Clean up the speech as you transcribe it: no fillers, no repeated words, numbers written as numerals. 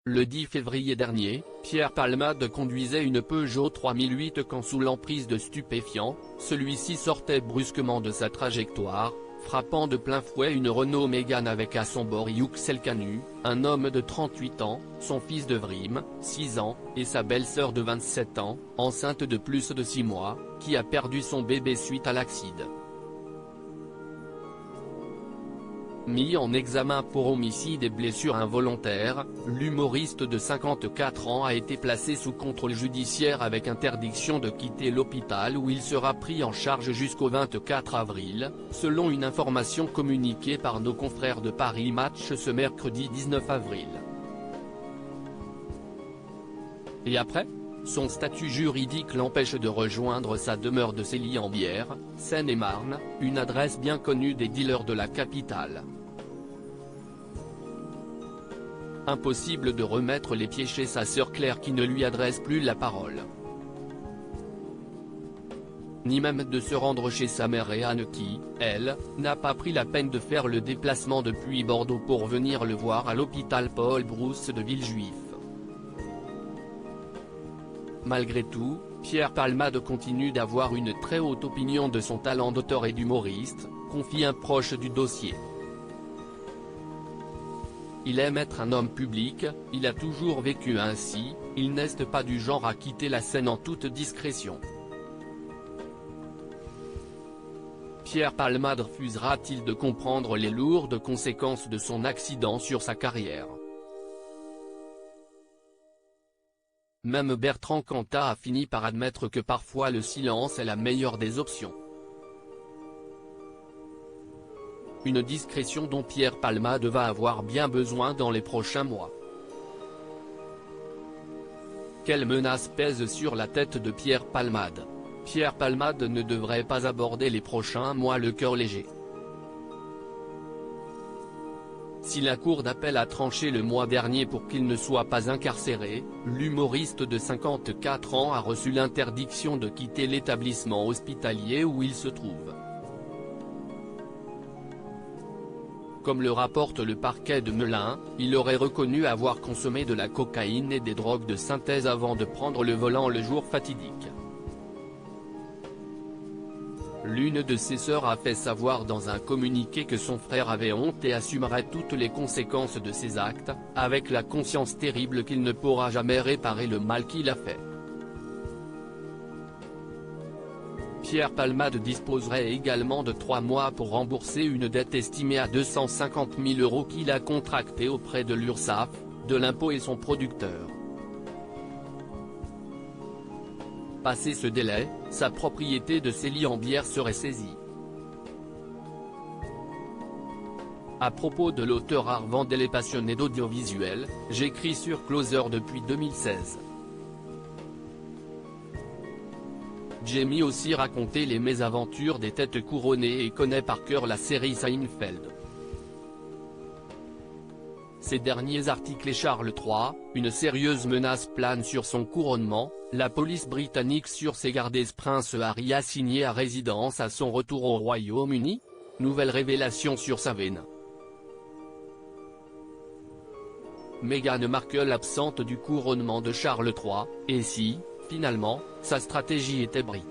Le 10 février dernier, Pierre Palmade conduisait une Peugeot 3008 quand sous l'emprise de stupéfiants, celui-ci sortait brusquement de sa trajectoire, frappant de plein fouet une Renault Mégane avec à son bord Youx Elkanu, un homme de 38 ans, son fils de Vrim, 6 ans, et sa belle-sœur de 27 ans, enceinte de plus de 6 mois, qui a perdu son bébé suite à l'accident. Mis en examen pour homicide et blessure involontaire, l'humoriste de 54 ans a été placé sous contrôle judiciaire avec interdiction de quitter l'hôpital où il sera pris en charge jusqu'au 24 avril, selon une information communiquée par nos confrères de Paris Match ce mercredi 19 avril. Et après ? Son statut juridique l'empêche de rejoindre sa demeure de Célie-en-Bière, Seine-et-Marne, une adresse bien connue des dealers de la capitale. Impossible de remettre les pieds chez sa sœur Claire qui ne lui adresse plus la parole. Ni même de se rendre chez sa mère Réanne qui, elle, n'a pas pris la peine de faire le déplacement depuis Bordeaux pour venir le voir à l'hôpital Paul Brousse de Villejuif. Malgré tout, Pierre Palmade continue d'avoir une très haute opinion de son talent d'auteur et d'humoriste, confie un proche du dossier. Il aime être un homme public, il a toujours vécu ainsi, il n'est pas du genre à quitter la scène en toute discrétion. Pierre Palmade refusera-t-il de comprendre les lourdes conséquences de son accident sur sa carrière? Même Bertrand Cantat a fini par admettre que parfois le silence est la meilleure des options. Une discrétion dont Pierre Palmade va avoir bien besoin dans les prochains mois. Quelle menace pèse sur la tête de Pierre Palmade? Pierre Palmade ne devrait pas aborder les prochains mois le cœur léger. Si la cour d'appel a tranché le mois dernier pour qu'il ne soit pas incarcéré, l'humoriste de 54 ans a reçu l'interdiction de quitter l'établissement hospitalier où il se trouve. Comme le rapporte le parquet de Melun, il aurait reconnu avoir consommé de la cocaïne et des drogues de synthèse avant de prendre le volant le jour fatidique. L'une de ses sœurs a fait savoir dans un communiqué que son frère avait honte et assumerait toutes les conséquences de ses actes, avec la conscience terrible qu'il ne pourra jamais réparer le mal qu'il a fait. Pierre Palmade disposerait également de 3 mois pour rembourser une dette estimée à 250 000 € qu'il a contractée auprès de l'URSSAF, de l'impôt et son producteur. Passé ce délai, sa propriété de Célie-en-Bière serait saisie. À propos de l'auteur art Vandel et passionné d'audiovisuel, j'écris sur Closer depuis 2016. Jamie aussi raconté les mésaventures des têtes couronnées et connaît par cœur la série Seinfeld. Ces derniers articles et Charles III, une sérieuse menace plane sur son couronnement, la police britannique sur ses gardes Prince Harry assigné à résidence à son retour au Royaume-Uni? Nouvelle révélation sur sa veine. Meghan Markle absente du couronnement de Charles III, et si, finalement, sa stratégie était brie.